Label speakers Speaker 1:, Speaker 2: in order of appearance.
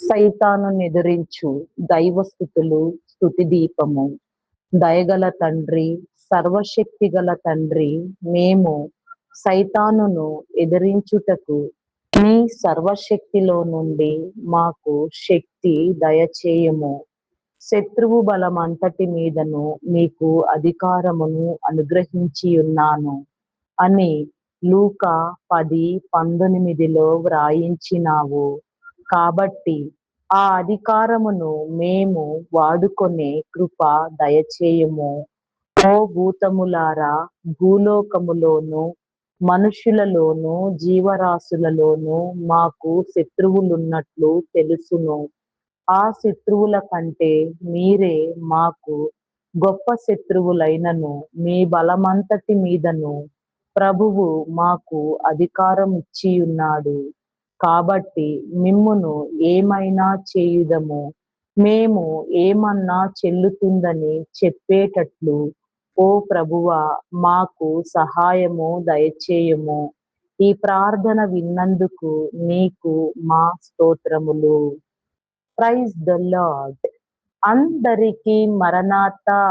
Speaker 1: సైతాను ఎదిరించు దైవస్థుతులు స్తుతి దీపము. దయగల తండ్రి, సర్వశక్తి గల తండ్రి, మేము సైతానును ఎదిరించుటకు నీ సర్వశక్తిలో నుండి మాకు శక్తి దయచేయము. శత్రువు బలమంతటి మీదను మీకు అధికారమును అనుగ్రహించి ఉన్నాను అని లూకా 10:19లో వ్రాయించినావు. కాబట్టి ఆ అధికారమును మేము వాడుకొనే కృప దయచేయము. ఓ భూతములారా, భూలోకములోను మనుషులలోను జీవరాశులలోను మాకు శత్రువులున్నట్లు తెలుసును. ఆ శత్రువుల కంటే మీరే మాకు గొప్ప శత్రువులైనను మీ బలమంతటి మీదను ప్రభువు మాకు అధికారం ఇచ్చియున్నాడు. కాబట్టి మిమ్మును ఏమైనా చేయుదము, మేము ఏమన్నా చెల్లుతుందని చెప్పేటట్లు ఓ ప్రభువా మాకు సహాయము దయచేయము. ఈ ప్రార్థన విన్నందుకు నీకు మా స్తోత్రములు. Praise the Lord. అందరికీ మరణాతా.